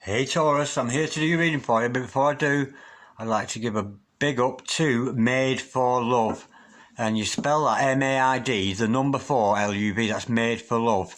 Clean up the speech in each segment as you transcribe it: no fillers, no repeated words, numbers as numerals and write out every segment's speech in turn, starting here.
Hey Taurus, I'm here to do your reading for you, but before I do, I'd like to give a big up to Made for Love. And you spell that M-A-I-D, the number 4, L-U-V, that's Made for Love.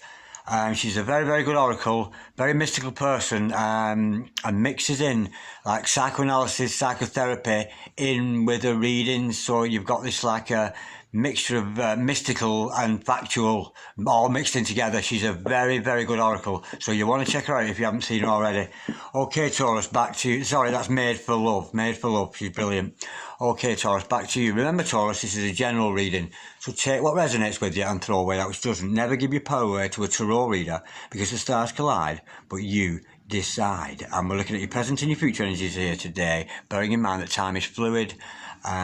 She's a very, very good oracle, very mystical person, and mixes in like psychoanalysis, psychotherapy in with her readings. So you've got this like a mixture of mystical and factual all mixed in together. She's a very, very good oracle. So you want to check her out if you haven't seen her already. Okay, Taurus, back to you. Sorry, that's Made for Love. Made for Love. She's brilliant. Okay, Taurus, back to you. Remember, Taurus, this is a general reading. So take what resonates with you and throw away that which doesn't. Never give your power away to a tarot reader because the stars collide, but you decide. And we're looking at your present and your future energies here today, bearing in mind that time is fluid.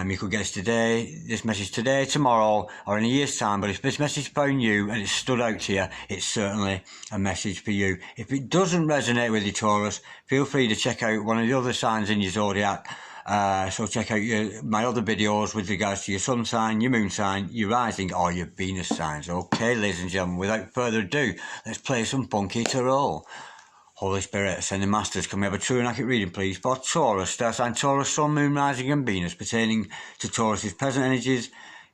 You could get this message today, tomorrow, or in a year's time, but if this message found you and it stood out to you, it's certainly a message for you. If it doesn't resonate with you, Taurus, feel free to check out one of the other signs in your zodiac. So check out my other videos with regards to your sun sign, your moon sign, your rising, or your Venus signs. Okay, ladies and gentlemen, without further ado, let's play some funky tarot. Holy Spirit, Ascending Masters, can we have a true and accurate reading, please, for Taurus, star sign Taurus, Sun, Moon, Rising and Venus, pertaining to Taurus's present energies,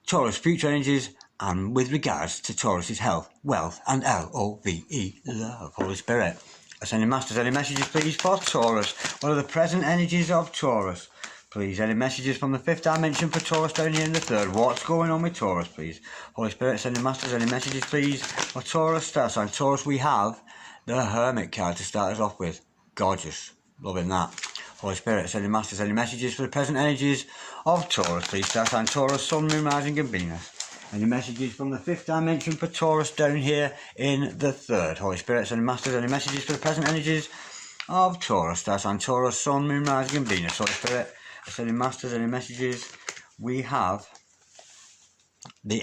Taurus' future energies, and with regards to Taurus's health, wealth, and L-O-V-E, love. Holy Spirit, Ascending Masters, any messages, please, for Taurus? What are the present energies of Taurus? Please, any messages from the 5th dimension for Taurus down here in the 3rd? What's going on with Taurus, please? Holy Spirit, Ascending Masters, any messages, please, for Taurus, star sign Taurus? We have the Hermit card to start us off with. Gorgeous. Loving that. Holy Spirit, Ascending Masters, any messages for the present energies of Taurus, please? Star sign Taurus, Sun, Moon, Rising and Venus. Any messages from the 5th dimension for Taurus down here in the 3rd? Holy Spirit, Ascending Masters, any messages for the present energies of Taurus? Star sign Taurus, Sun, Moon, Rising and Venus. Holy Spirit, Ascending Masters, any messages? We have the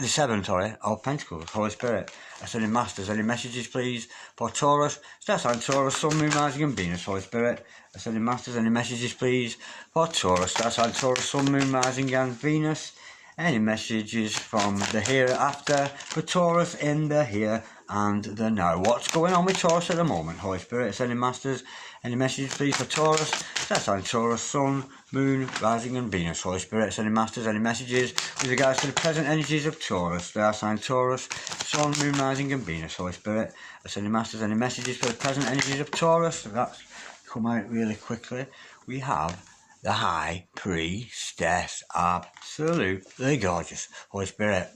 7 of Pentacles. Holy Spirit, Ascending Masters, any messages, please, for Taurus? Star sign Taurus, Sun, Moon, Rising and Venus. Holy Spirit, Ascending Masters, any messages, please, for Taurus? Star sign Taurus, Sun, Moon, Rising and Venus. Any messages from the hereafter for Taurus in the here and the now? What's going on with Taurus at the moment? Holy Spirit, Ascending Masters, any messages, please, for Taurus? Star sign Taurus, Sun, Moon, Rising and Venus. Holy Spirit, Ascending Masters, any messages with regards to the present energies of Taurus? Star sign Taurus, Sun, Moon, Rising and Venus. Holy Spirit, Ascending Masters, any messages for the present energies of Taurus? That's come out really quickly. We have the High Priestess, absolutely gorgeous. Holy Spirit,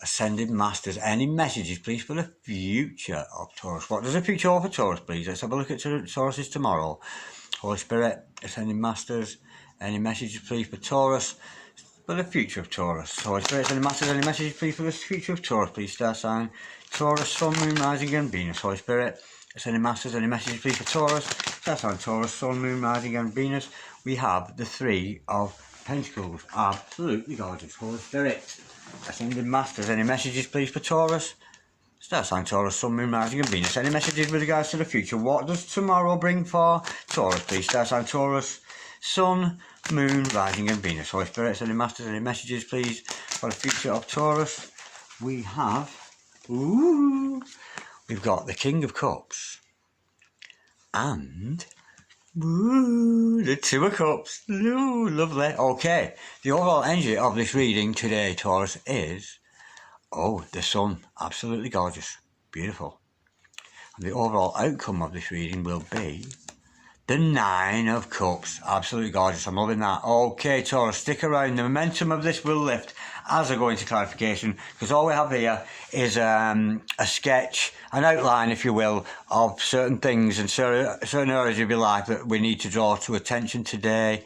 Ascending Masters, any messages, please, for the future of Taurus? What does the future hold for Taurus, please? Let's have a look at Taurus's tomorrow. Holy Spirit, Ascending Masters, any messages, please, for Taurus, for the future of Taurus? Holy Spirit, Ascending Masters, any messages, please, for the future of Taurus, please? Star sign Taurus, Sun, Moon, Rising and Venus. Holy Spirit, Ascending Masters, any messages, please, for Taurus? Star sign Taurus, Sun, Moon, Rising and Venus. We have the 3 of Pentacles, absolutely gorgeous. Holy Spirit, Ascending Masters, any messages, please, for Taurus? Star sign Taurus, Sun, Moon, Rising and Venus. Any messages with regards to the future? What does tomorrow bring for Taurus, please? Star sign Taurus, Sun, Moon, Rising and Venus. Holy Spirit, Ascending Masters, any messages, please, for the future of Taurus? We have, we've got the King of Cups and the 2 of Cups. Ooh, lovely. Okay, the overall energy of this reading today, Taurus, is the Sun. Absolutely gorgeous. Beautiful. And the overall outcome of this reading will be the 9 of Cups. Absolutely gorgeous. I'm loving that. Okay, Taurus, stick around. The momentum of this will lift as I go into clarification, because all we have here is a sketch, an outline, if you will, of certain things and certain areas of your life that we need to draw to attention today.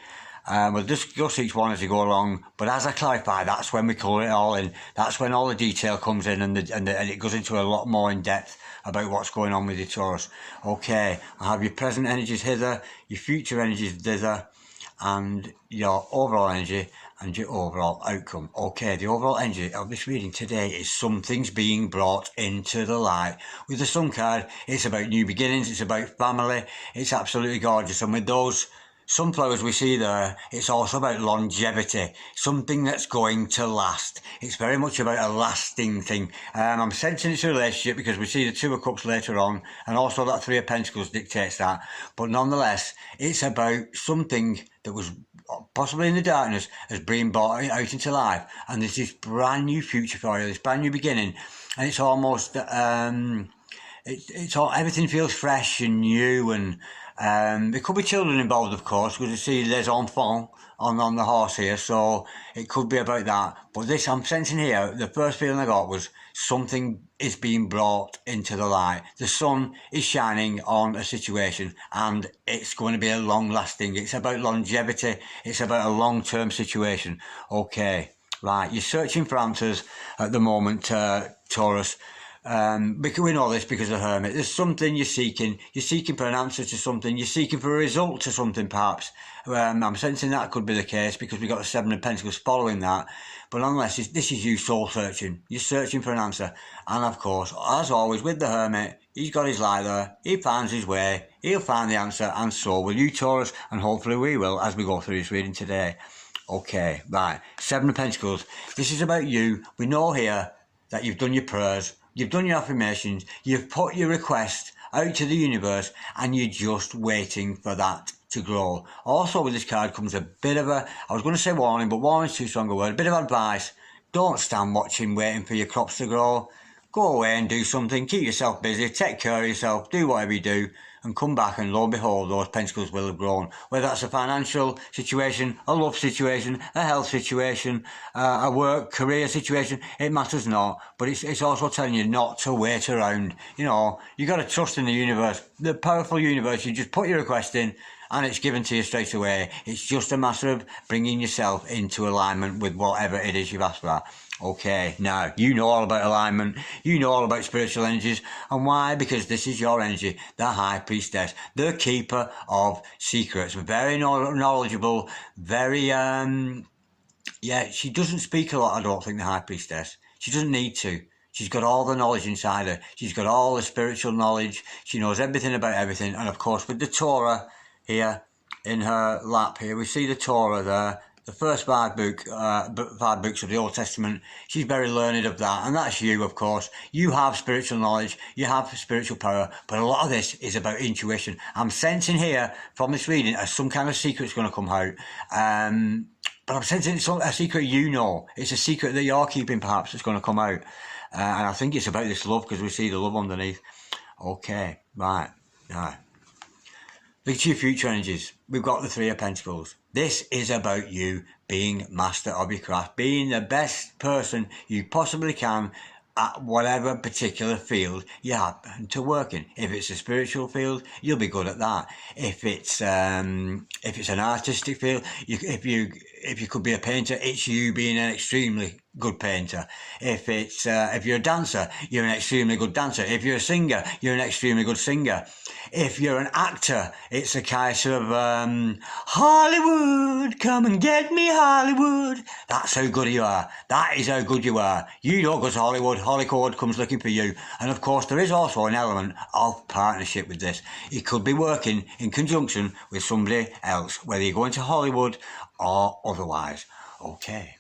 We'll discuss each one as we go along, but as I clarify, that's when we colour it all in. That's when all the detail comes in and it goes into a lot more in depth about what's going on with your Taurus. Okay, I have your present energies hither, your future energies thither, and your overall energy and your overall outcome. Okay, the overall energy of this reading today is something's being brought into the light. With the Sun card, it's about new beginnings, it's about family, it's absolutely gorgeous. And with those Sunflowers we see there, it's also about longevity, something that's going to last. It's very much about a lasting thing. I'm sensing it's a relationship because we see the Two of Cups later on, and also that Three of Pentacles dictates that. But nonetheless, it's about something that was possibly in the darkness has been brought out into life, and there's this brand new future for you, this brand new beginning, and it's almost it's all, everything feels fresh and new, and there could be children involved, of course, because you see les enfants on the horse here, so it could be about that. But this I'm sensing here, the first feeling I got was something is being brought into the light. The sun is shining on a situation, and it's going to be a long lasting. It's about longevity. It's about a long-term situation. Okay, right, you're searching for answers at the moment, Taurus. Because we know this because of the Hermit. There's something you're seeking. You're seeking for an answer to something. You're seeking for a result to something, perhaps. I'm sensing that could be the case because we've got the Seven of Pentacles following that. But nonetheless, this is you soul searching. You're searching for an answer. And of course, as always with the Hermit, he's got his light there. He finds his way. He'll find the answer. And so will you, Taurus. And hopefully we will as we go through this reading today. Okay, right. Seven of Pentacles. This is about you. We know here that you've done your prayers. You've done your affirmations, you've put your request out to the universe, and you're just waiting for that to grow. Also with this card comes a bit of a, I was going to say warning, but warning's too strong a word, a bit of advice. Don't stand watching, waiting for your crops to grow. Go away and do something, keep yourself busy, take care of yourself, do whatever you do, and come back and lo and behold, those pentacles will have grown. Whether that's a financial situation, a love situation, a health situation, a work, career situation, it matters not. But it's also telling you not to wait around. You know, you got to trust in the universe, the powerful universe. You just put your request in and it's given to you straight away. It's just a matter of bringing yourself into alignment with whatever it is you've asked for. Okay, now, you know all about alignment, you know all about spiritual energies, and why? Because this is your energy, the High Priestess, the keeper of secrets, very knowledgeable, very, yeah, she doesn't speak a lot, I don't think, the High Priestess. She doesn't need to. She's got all the knowledge inside her. She's got all the spiritual knowledge. She knows everything about everything, and of course, with the Torah here, in her lap here, we see the Torah there. The first five books of the Old Testament, she's very learned of that, and that's you, of course. You have spiritual knowledge, you have spiritual power, but a lot of this is about intuition. I'm sensing here from this reading as some kind of secret's going to come out, but I'm sensing it's a secret you know. It's a secret that you're keeping, perhaps, that's going to come out, and I think it's about this love because we see the love underneath. Okay, right, right. Look at your future energies. We've got the Three of Pentacles. This is about you being master of your craft, being the best person you possibly can at whatever particular field you happen to work in. If it's a spiritual field, you'll be good at that. If it's an artistic field, if you could be a painter, it's you being an extremely good painter. If you're a dancer, you're an extremely good dancer. If you're a singer, you're an extremely good singer. If you're an actor, it's a kind of Hollywood, come and get me, Hollywood. That's how good you are. That is how good you are. You don't go to Hollywood. Hollywood comes looking for you. And of course, there is also an element of partnership with this. You could be working in conjunction with somebody else, whether you're going to Hollywood or otherwise. Okay.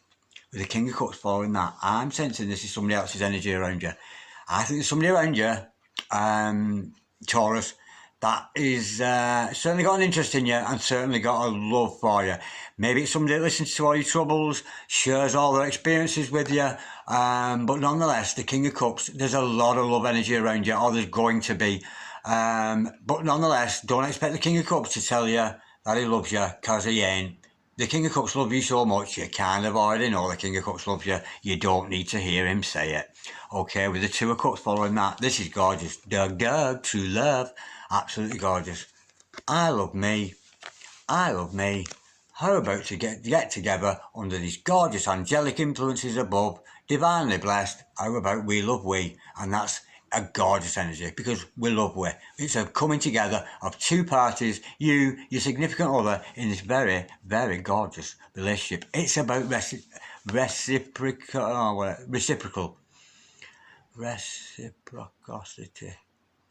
With the King of Cups following that, I'm sensing this is somebody else's energy around you. I think there's somebody around you, Taurus, that is certainly got an interest in you and certainly got a love for you. Maybe it's somebody that listens to all your troubles, shares all their experiences with you, but nonetheless, the King of Cups, there's a lot of love energy around you, or there's going to be. But nonetheless, don't expect the King of Cups to tell you that he loves you, because he ain't. The King of Cups loves you so much, you kind of already know the King of Cups loves you. You don't need to hear him say it. Okay, with the Two of Cups following that, this is gorgeous. Doug, true love. Absolutely gorgeous. I love me. I love me. How about to get together under these gorgeous angelic influences above, divinely blessed? How about we love we? And that's a gorgeous energy, because we love we. It's a coming together of two parties, you, your significant other, in this very, very gorgeous relationship. It's about reciprocity.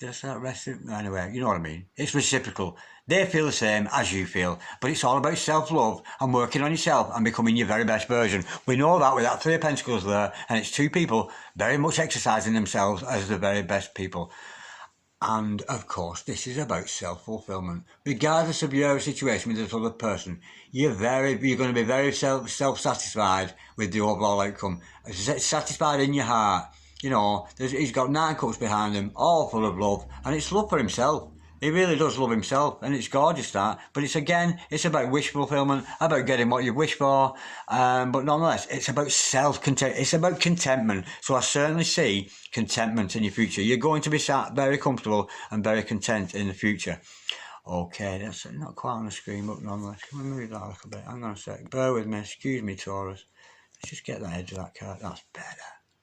Just that rest. Anyway, you know what I mean. It's reciprocal. They feel the same as you feel, but it's all about self-love and working on yourself and becoming your very best version. We know that with that Three of Pentacles there, and it's two people very much exercising themselves as the very best people. And of course, this is about self-fulfillment. Regardless of your situation with this other person, you're going to be very self-satisfied with the overall outcome. Satisfied in your heart. You know, he's got 9 cups behind him, all full of love, and it's love for himself. He really does love himself, and it's gorgeous that. But it's about wish fulfillment, about getting what you wish for. But nonetheless, it's about self-content. It's about contentment. So I certainly see contentment in your future. You're going to be sat very comfortable and very content in the future. Okay, that's not quite on the screen, but nonetheless, can we move that a little bit? Hang on a sec. Bear with me. Excuse me, Taurus. Let's just get that edge of that card. That's better.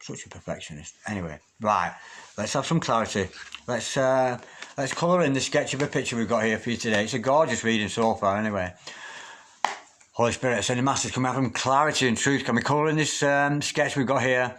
Such a perfectionist. Anyway, right, let's have some clarity. Let's colour in the sketch of a picture we've got here for you today. It's a gorgeous reading so far, anyway. Holy Spirit, sending masters, can we have some clarity and truth? Can we colour in this sketch we've got here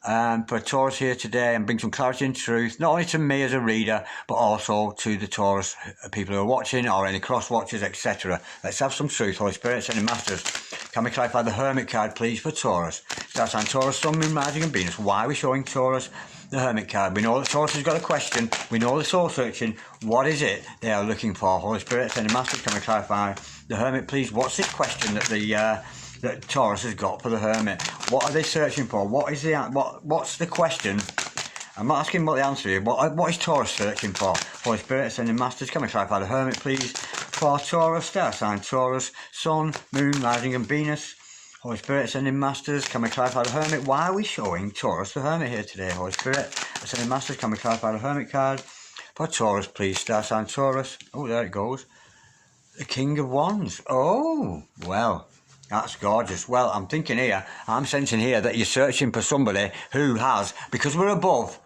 for Taurus here today and bring some clarity and truth, not only to me as a reader, but also to the Taurus people who are watching or any cross-watchers, etc. Let's have some truth. Holy Spirit, sending masters, can we clarify the Hermit card, please, for Taurus? That's on Taurus, Sun, Moon, Rising and Venus. Why are we showing Taurus the Hermit card? We know that Taurus has got a question. We know the soul searching. What is it they are looking for? Holy Spirit, sending masters, can we clarify the Hermit, please? What's this question that that Taurus has got for the Hermit? What are they searching for? What's the question? I'm not asking what the answer is. What is Taurus searching for? Holy Spirit, sending masters, can we clarify the Hermit, please? For Taurus, star sign Taurus, Sun, Moon, Rising and Venus. Holy Spirit, sending masters, can we clarify the Hermit? Why are we showing Taurus the Hermit here today? Holy Spirit, sending masters, can we clarify the Hermit card? For Taurus, please, star sign Taurus. Oh, there it goes. The King of Wands. Oh, well, that's gorgeous. Well, I'm thinking here, I'm sensing here that you're searching for somebody who has, because we're above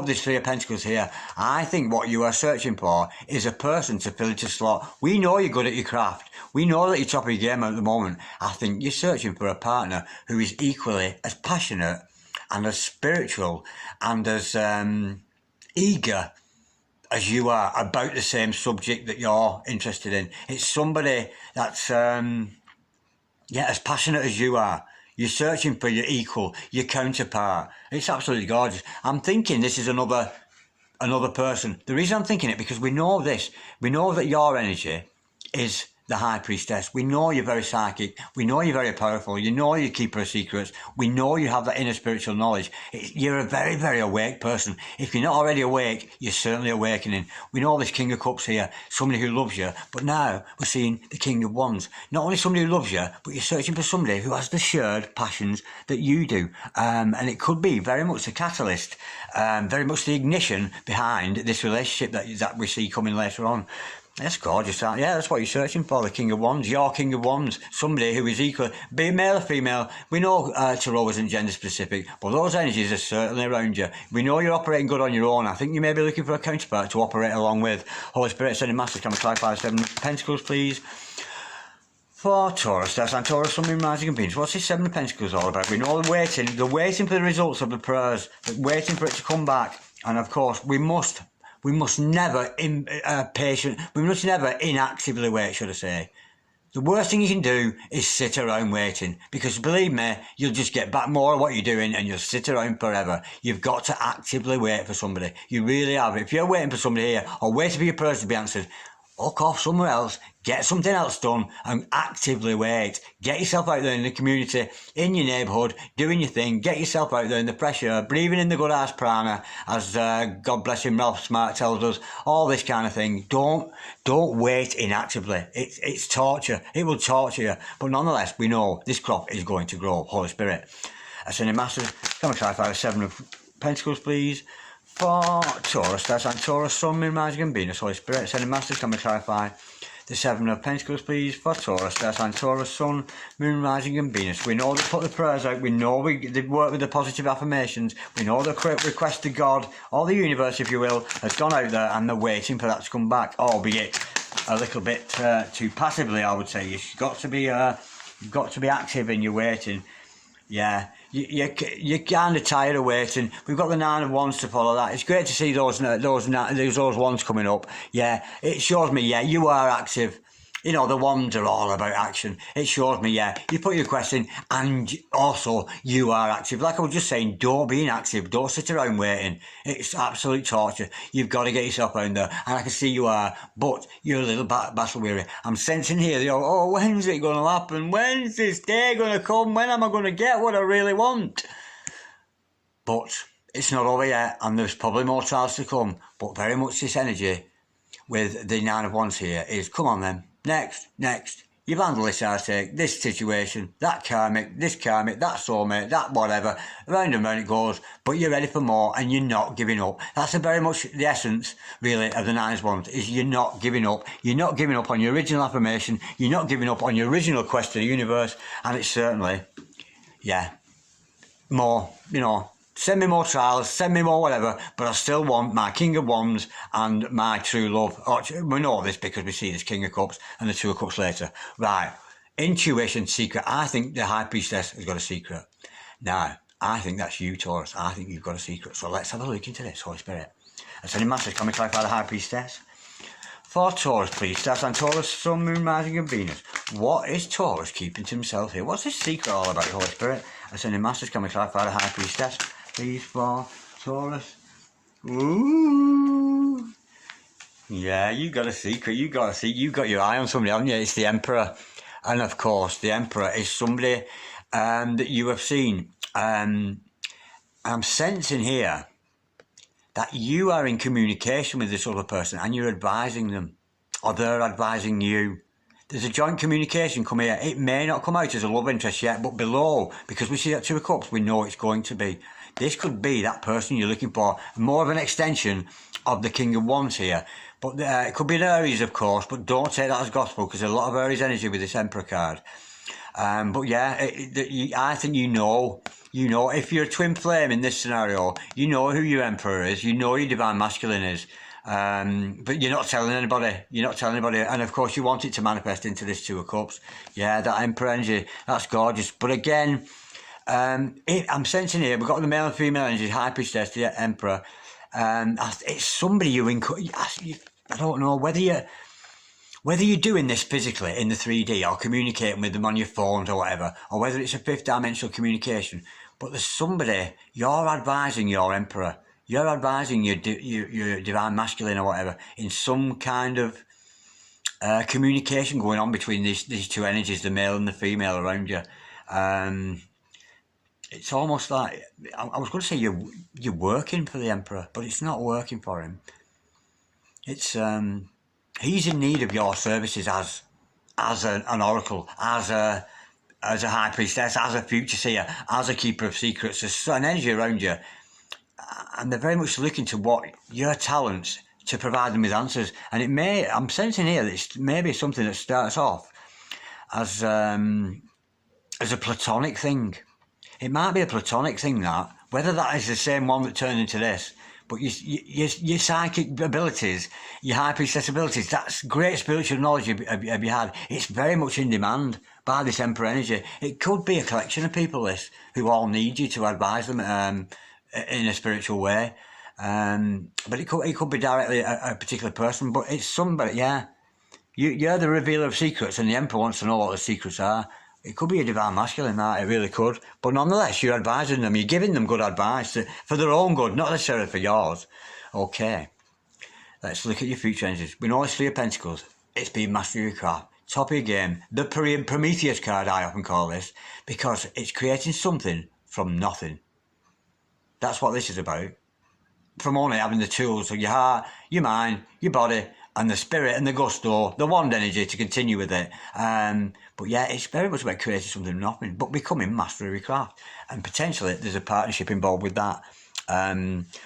this Three of Pentacles here. I think what you are searching for is a person to fill into slot. We know you're good at your craft. We know that you're top of your game at the moment. I think you're searching for a partner who is equally as passionate and as spiritual and as eager as you are about the same subject that you're interested in. It's somebody that's as passionate as you are. You're searching for your equal, your counterpart. It's absolutely gorgeous. I'm thinking this is another person. The reason I'm thinking it, because we know this. We know that your energy is the High Priestess. We know you're very psychic. We know you're very powerful. You know you're keeper of secrets. We know you have that inner spiritual knowledge. You're a very, very awake person. If you're not already awake, you're certainly awakening. We know this King of Cups here, somebody who loves you. But now we're seeing the King of Wands. Not only somebody who loves you, but you're searching for somebody who has the shared passions that you do. And it could be very much the catalyst, very much the ignition behind this relationship that we see coming later on. That's gorgeous. Yeah, that's what you're searching for, the King of Wands. Your King of Wands. Somebody who is equal, be it male or female. We know Tarot isn't gender specific, but those energies are certainly around you. We know you're operating good on your own. I think you may be looking for a counterpart to operate along with. Holy Spirit, sending masters, can we clarify the Seven of Pentacles, please? For Taurus, that's on Taurus, Sun, Moon, Rising and Venus. What's this Seven of Pentacles all about? We know they're waiting for the results of the prayers, waiting for it to come back. And of course, we must never inactively wait, should I say. The worst thing you can do is sit around waiting, because believe me, you'll just get back more of what you're doing and you'll sit around forever. You've got to actively wait for somebody. You really have. If you're waiting for somebody here or waiting for your prayers to be answered, walk off somewhere else, get something else done and actively wait. Get yourself out there in the community, in your neighbourhood, doing your thing. Get yourself out there in the fresh air, breathing in the good ass prana, as God bless him, Ralph Smart tells us, all this kind of thing. Don't wait inactively. It's torture. It will torture you. But nonetheless, we know this crop is going to grow. Holy Spirit. Ascending Masters, can we clarify the Seven of Pentacles, please? For Taurus, that's on Taurus, Sun, Moon, Rising and Venus. Holy Spirit, sending masters, can we clarify the Seven of Pentacles, please? For Taurus, that's on Taurus, Sun, Moon, Rising and Venus. We know they put the prayers out. We know they work with the positive affirmations. We know the request to God, or the universe, if you will, has gone out there and they're waiting for that to come back, albeit a little bit too passively, I would say. You've got to be active in your waiting. Yeah, You're kind of tired of waiting. We've got the Nine of Wands to follow that. It's great to see those wands coming up. Yeah, it shows me, yeah, you are active. You know, the wands are all about action. It shows me, yeah, you put your request in and also you are active. Like I was just saying, don't be inactive. Don't sit around waiting. It's absolute torture. You've got to get yourself out there. And I can see you are, but you're a little battle weary. I'm sensing here, oh, when's it going to happen? When's this day going to come? When am I going to get what I really want? But it's not over yet, and there's probably more trials to come. But very much this energy with the Nine of Wands here is, come on then. Next. You've handled this heartache, this situation, that karmic, that soulmate, that whatever. Round and round it goes, but you're ready for more and you're not giving up. That's very much the essence, really, of the Nine of Wands, is you're not giving up. You're not giving up on your original affirmation. You're not giving up on your original quest to the universe. And it's certainly, yeah, more, send me more trials, send me more whatever, but I still want my King of Wands and my true love. We know this because we see this King of Cups and the Two of Cups later. Right, intuition, secret. I think the High Priestess has got a secret. Now, I think that's you, Taurus. I think you've got a secret. So let's have a look into this, Holy Spirit. Ascending Masters, can we clarify the High Priestess? For Taurus, Priestess and Taurus, Sun, Moon, Rising and Venus. What is Taurus keeping to himself here? What's this secret all about, Holy Spirit? Ascending Masters, can we clarify the High Priestess? Please, for Taurus. Ooh. Yeah, you got a secret. You got your eye on somebody, haven't you? It's the Emperor. And of course, the Emperor is somebody that you have seen. I'm sensing here that you are in communication with this other person and you're advising them, or they're advising you. There's a joint communication come here. It may not come out as a love interest yet, but below, because we see that Two of Cups, we know it's going to be. This could be that person you're looking for, more of an extension of the King of Wands here. But it could be an Aries, of course, but don't take that as gospel, because there's a lot of Aries energy with this Emperor card. But yeah, I think you know, if you're a twin flame in this scenario, you know who your Emperor is, you know your Divine Masculine is. But you're not telling anybody. And of course you want it to manifest into this Two of Cups. Yeah, that Emperor energy, that's gorgeous. But again, I'm sensing here, we've got the male and female energy, High Priestess, the Emperor. It's somebody I don't know whether you're doing this physically in the 3D or communicating with them on your phones or whatever, or whether it's a fifth dimensional communication. But there's somebody, you're advising your Emperor. You're advising your Divine Masculine or whatever in some kind of communication going on between these two energies, the male and the female around you. It's almost like, I was going to say you're working for the Emperor, but it's not working for him. It's he's in need of your services as an oracle, as a High Priestess, as a future seer, as a keeper of secrets. There's an energy around you. And they're very much looking to what your talents to provide them with answers. And I'm sensing here that it's maybe something that starts off as a platonic thing. It might be a platonic thing, that. Whether that is the same one that turned into this. But your psychic abilities, your High Priestess abilities, that's great spiritual knowledge have you had. It's very much in demand by this Emperor energy. It could be a collection of people, this, who all need you to advise them in a spiritual way. But it could be directly a particular person, but it's somebody, yeah. You're the revealer of secrets, and the Emperor wants to know what the secrets are. It could be a Divine Masculine, that, it really could. But nonetheless, you're advising them, you're giving them good advice for their own good, not necessarily for yours. Okay, let's look at your future energies. We know it's Three of Pentacles. It's being mastery of your craft. Top of your game. The Prometheus card, I often call this, because it's creating something from nothing. That's what this is about. From only having the tools of your heart, your mind, your body, and the spirit and the gusto, the wand energy to continue with it. But yeah, it's very much about creating something from nothing, but becoming master of your craft. And potentially there's a partnership involved with that.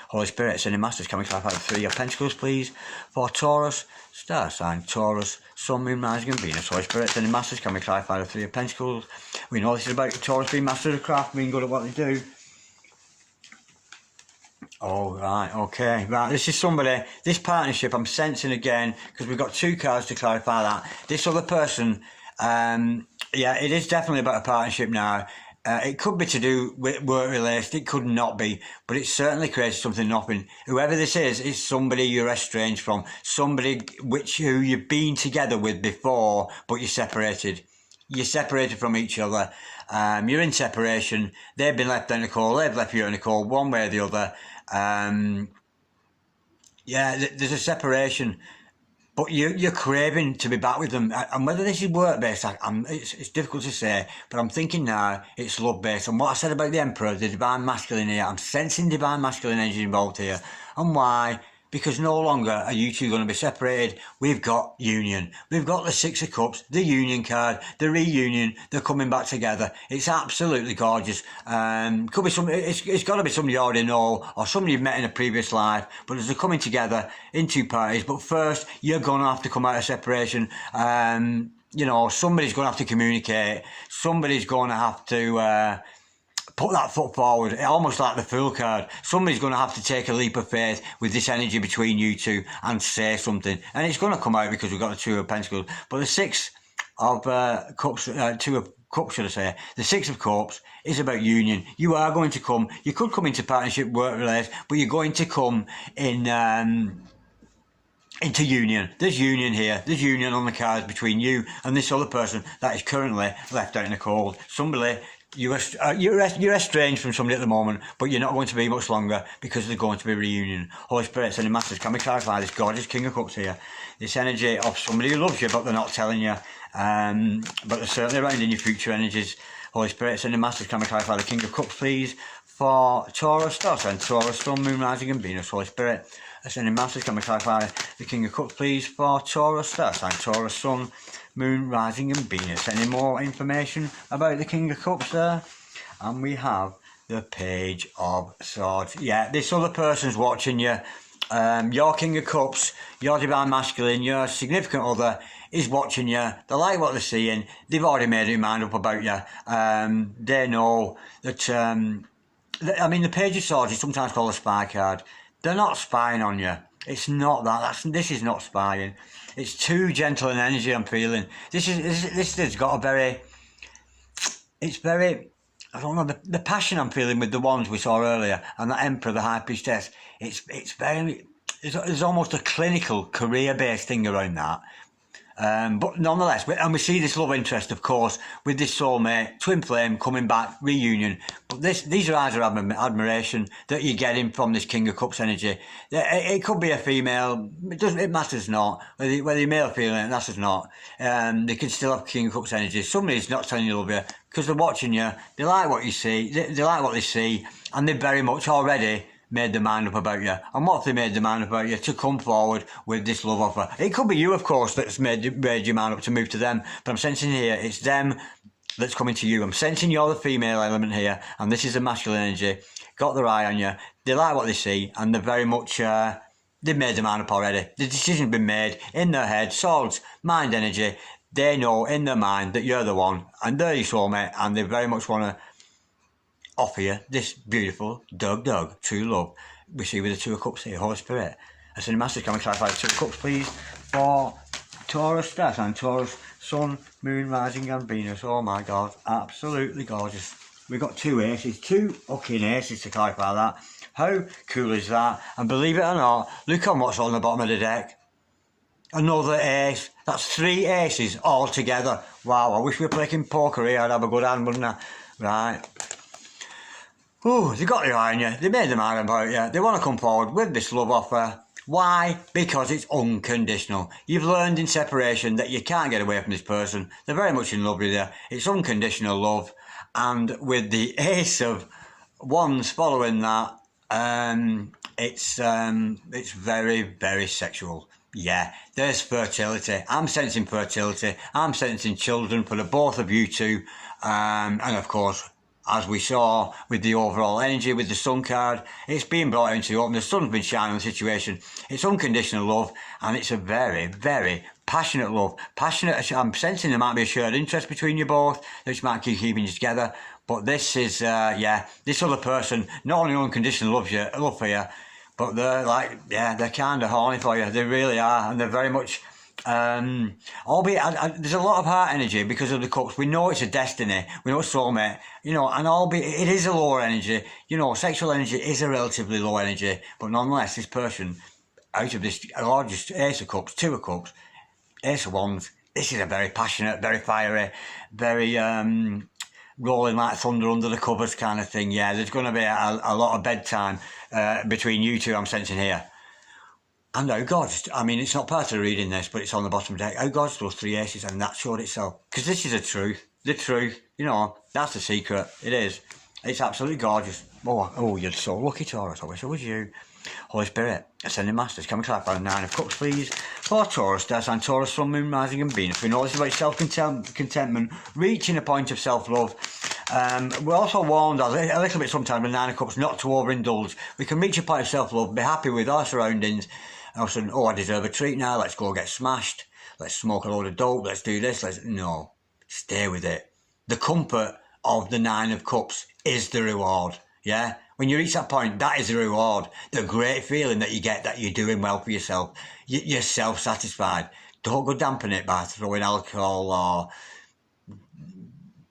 Holy Spirit, sending masters, can we clarify the Three of Pentacles, please? For Taurus, star sign, Taurus, Sun, Moon, Rising and Venus. Holy Spirit, sending masters, can we clarify the Three of Pentacles? We know this is about Taurus being master of the craft, being good at what they do. Oh, right, okay. Right, this is somebody, this partnership I'm sensing again, because we've got two cards to clarify that. This other person, yeah, it is definitely about a partnership now. It could be to do with work related, it could not be, but it certainly creates something nothing. Whoever this is somebody you're estranged from, somebody who you've been together with before, but you're separated. You're separated from each other. You're in separation. They've been left in a cold. They've left you in a cold, one way or the other. Yeah, there's a separation. But you're craving to be back with them. And whether this is work-based, it's difficult to say. But I'm thinking now it's love-based. And what I said about the Emperor, the Divine Masculine here, I'm sensing Divine Masculine energy involved here. And why? Because no longer are you two going to be separated. We've got union. We've got the Six of Cups, the union card, the reunion. They're coming back together. It's absolutely gorgeous. Could be it's got to be somebody you already know or somebody you've met in a previous life. But as they're coming together in two parties. But first, you're going to have to come out of separation. You know, somebody's going to have to communicate. Somebody's going to have to put that foot forward, almost like the Fool card. Somebody's going to have to take a leap of faith with this energy between you two and say something. And it's going to come out because we've got the Two of Pentacles. But the Six of Cups, Two of Cups, should I say, the Six of Cups is about union. You are going to come, you could come into partnership, work related, but you're going to come in into union. There's union here. There's union on the cards between you and this other person that is currently left out in the cold. Somebody, you're estranged from somebody at the moment, but you're not going to be much longer because there's going to be a reunion. Holy Spirit, sending masters, can we clarify this gorgeous King of Cups here? This energy of somebody who loves you, but they're not telling you. But they're certainly around in your future energies. Holy Spirit, sending masters, can we clarify the King of Cups, please, for Taurus, star sign, Taurus, Sun, Moon, Rising and Venus. Holy Spirit, sending masters, can we clarify the King of Cups, please, for Taurus, star sign, Taurus, Sun, Moon, Rising and Venus. Any more information about the King of Cups there? And we have the Page of Swords. Yeah, this other person's watching you. Your King of Cups, your Divine Masculine, your significant other is watching you. They like what they're seeing. They've already made their mind up about you. They know that, I mean, the Page of Swords is sometimes called a spy card. They're not spying on you. It's not that. This is not spying. It's too gentle an energy I'm feeling. This has got a very, it's very, I don't know, the passion I'm feeling with the ones we saw earlier and that Emperor, the High Priestess, it's very, there's almost a clinical career-based thing around that. But nonetheless, and we see this love interest, of course, with this soulmate, twin flame coming back, reunion. But these are eyes of admiration that you're getting from this King of Cups energy. It could be a female. It matters not whether you're male or female. It matters not. They can still have King of Cups energy. Somebody's not telling you love you because they're watching you. They like what you see. They like what they see, and they're very much already made their mind up about you. And what if they made their mind up about you to come forward with this love offer? It could be you, of course, that's made your mind up to move to them. But I'm sensing here, it's them that's coming to you. I'm sensing you're the female element here, and this is the masculine energy. Got their eye on you. They like what they see, and they're very much, they've made their mind up already. The decision's been made in their head. Swords, mind energy. They know in their mind that you're the one, and they're your soulmate, and they very much want to offer you this beautiful dog true love we see with the Two of Cups here. Holy Spirit, I said, Master, can we clarify the Two of Cups, please, for Taurus, star sign, Taurus, Sun, Moon, Rising and Venus. Oh my God, absolutely gorgeous. We've got two aces, two fucking aces to clarify that. How cool is that? And believe it or not, look on what's on the bottom of the deck. Another ace. That's three aces all together. Wow, I wish we were playing poker here. I'd have a good hand, wouldn't I? Right. Ooh, they got their eye on you. They made their mind about you. They want to come forward with this love offer. Why? Because it's unconditional. You've learned in separation that you can't get away from this person. They're very much in love with you. It's unconditional love. And with the Ace of Wands following that, it's very, very sexual. Yeah, there's fertility. I'm sensing fertility. I'm sensing children for the both of you two. And of course, as we saw with the overall energy with the Sun card, it's being brought into the open. The sun's been shining on the situation. It's unconditional love, and it's a very, very passionate love. Passionate. I'm sensing there might be a shared interest between you both, which might keep keeping you together. But this is, this other person not only unconditional love for you, but they're like, they're kind of horny for you. They really are, and they're very much Albeit there's a lot of heart energy because of the cups. We know it's a destiny. We know it's soulmate. You know, and albeit it is a lower energy. You know, sexual energy is a relatively low energy, but nonetheless, this person out of this largest Ace of Cups, Two of Cups, Ace of Wands. This is a very passionate, very fiery, very rolling like thunder under the covers kind of thing. Yeah, there's going to be a lot of bedtime between you two, I'm sensing here. And how God, I mean, it's not part of reading this, but it's on the bottom of the deck. How God's those three aces, and that showed itself. Because this is the truth. The truth. You know, that's the secret. It is. It's absolutely gorgeous. Oh, you're so lucky, Taurus. I wish I was you. Holy Spirit, Ascending Masters, can we clarify the Nine of Cups, please? For Taurus, there's and Taurus, Sun, Moon, Rising and Venus. We know this is about self-contentment, reaching a point of self-love. We're also warned a little bit sometimes with Nine of Cups not to overindulge. We can reach a point of self-love, be happy with our surroundings, and all of a sudden, oh, I deserve a treat now, let's go get smashed, let's smoke a load of dope, let's do this, no, stay with it. The comfort of the Nine of Cups is the reward, yeah? When you reach that point, that is the reward. The great feeling that you get that you're doing well for yourself. You're self-satisfied. Don't go dampen it by throwing alcohol or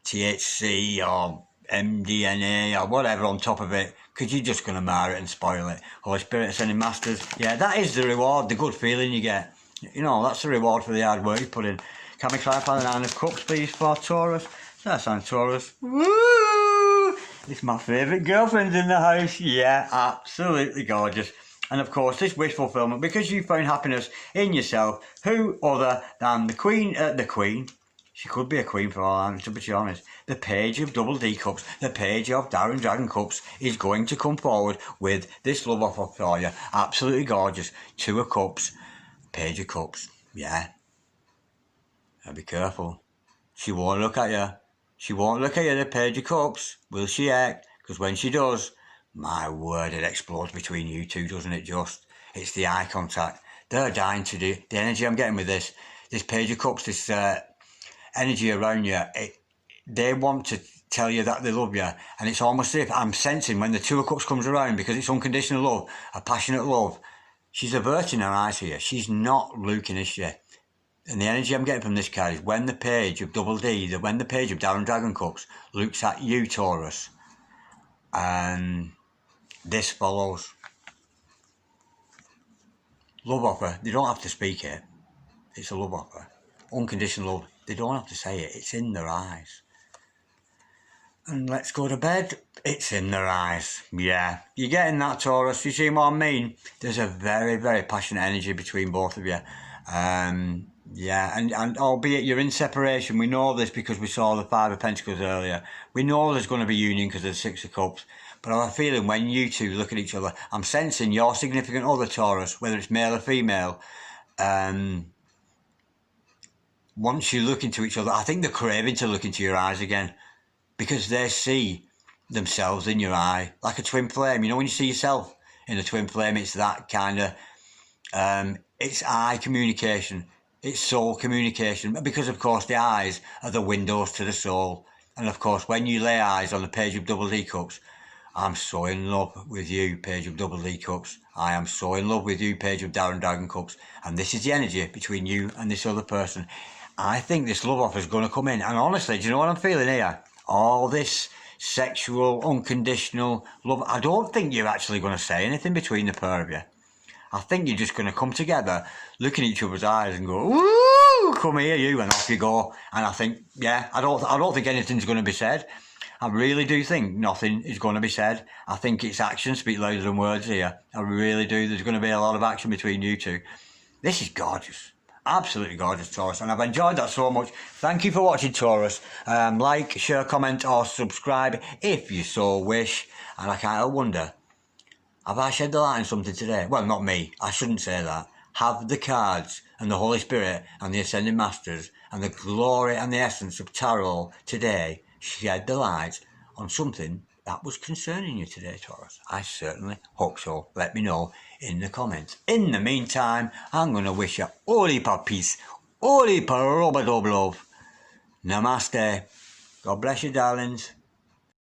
THC or MDMA or whatever on top of it, because you're just going to mar it and spoil it. Holy Spirit, Ascending Masters. Yeah, that is the reward, the good feeling you get. You know, that's the reward for the hard work you put in. Can we clarify the Nine of Cups, please, for Taurus? That's on Taurus. Woo! It's my favourite girlfriend in the house. Yeah, absolutely gorgeous. And of course, this wish fulfillment, because you found happiness in yourself. Who other than the Queen? She could be a queen for all I'm to be honest. The Page of Double D Cups, the Page of Darren Dragon Cups is going to come forward with this love offer for you. Absolutely gorgeous. Two of Cups, Page of Cups. Yeah. Now be careful. She won't look at you. She won't look at you, the Page of Cups. Will she act? Because when she does, my word, it explodes between you two, doesn't it just? It's the eye contact. They're dying to do. The energy I'm getting with this Page of Cups, this energy around you, they want to tell you that they love you. And it's almost as if I'm sensing when the Two of Cups comes around, because it's unconditional love, a passionate love, she's averting her eyes here. She's not looking, is she? And the energy I'm getting from this card is when the Page of Double D, when the Page of Darren Dragon Cups looks at you, Taurus, and this follows. Love offer, they don't have to speak it. It's a love offer. Unconditional love, they don't have to say it. It's in their eyes. And let's go to bed. It's in their eyes. Yeah, you're getting that, Taurus. You see what I mean? There's a very, very passionate energy between both of you. Yeah, and albeit you're in separation, we know this because we saw the Five of Pentacles earlier. We know there's going to be union because of the Six of Cups. But I have a feeling when you two look at each other, I'm sensing your significant other, Taurus, whether it's male or female, once you look into each other, I think they're craving to look into your eyes again, because they see themselves in your eye, like a twin flame. You know, when you see yourself in a twin flame, it's that kind of, it's eye communication. It's soul communication, because of course the eyes are the windows to the soul. And of course, when you lay eyes on the Page of Double D Cups, I'm so in love with you, Page of Double D Cups. I am so in love with you, Page of Darren Dragon Cups. And this is the energy between you and this other person. I think this love offer is going to come in. And honestly, do you know what I'm feeling here? All this sexual, unconditional love. I don't think you're actually going to say anything between the pair of you. I think you're just going to come together, look in each other's eyes and go, woo, come here you, and off you go. And I think, yeah, I don't think anything's going to be said. I really do think nothing is going to be said. I think it's actions speak louder than words here. I really do. There's going to be a lot of action between you two. This is gorgeous. Absolutely gorgeous, Taurus. And I've enjoyed that so much. Thank you for watching, Taurus. Like, share, comment or subscribe if you so wish. And I can't help wonder, have I shed the light on something today? Well, not me. I shouldn't say that. Have the cards and the Holy Spirit and the Ascending Masters and the glory and the essence of Tarot today shed the light on something that was concerning you today, Taurus? I certainly hope so. Let me know in the comments. In the meantime, I'm going to wish you all heap of peace, all heap of rub-a-dub love. Namaste. God bless you, darlings.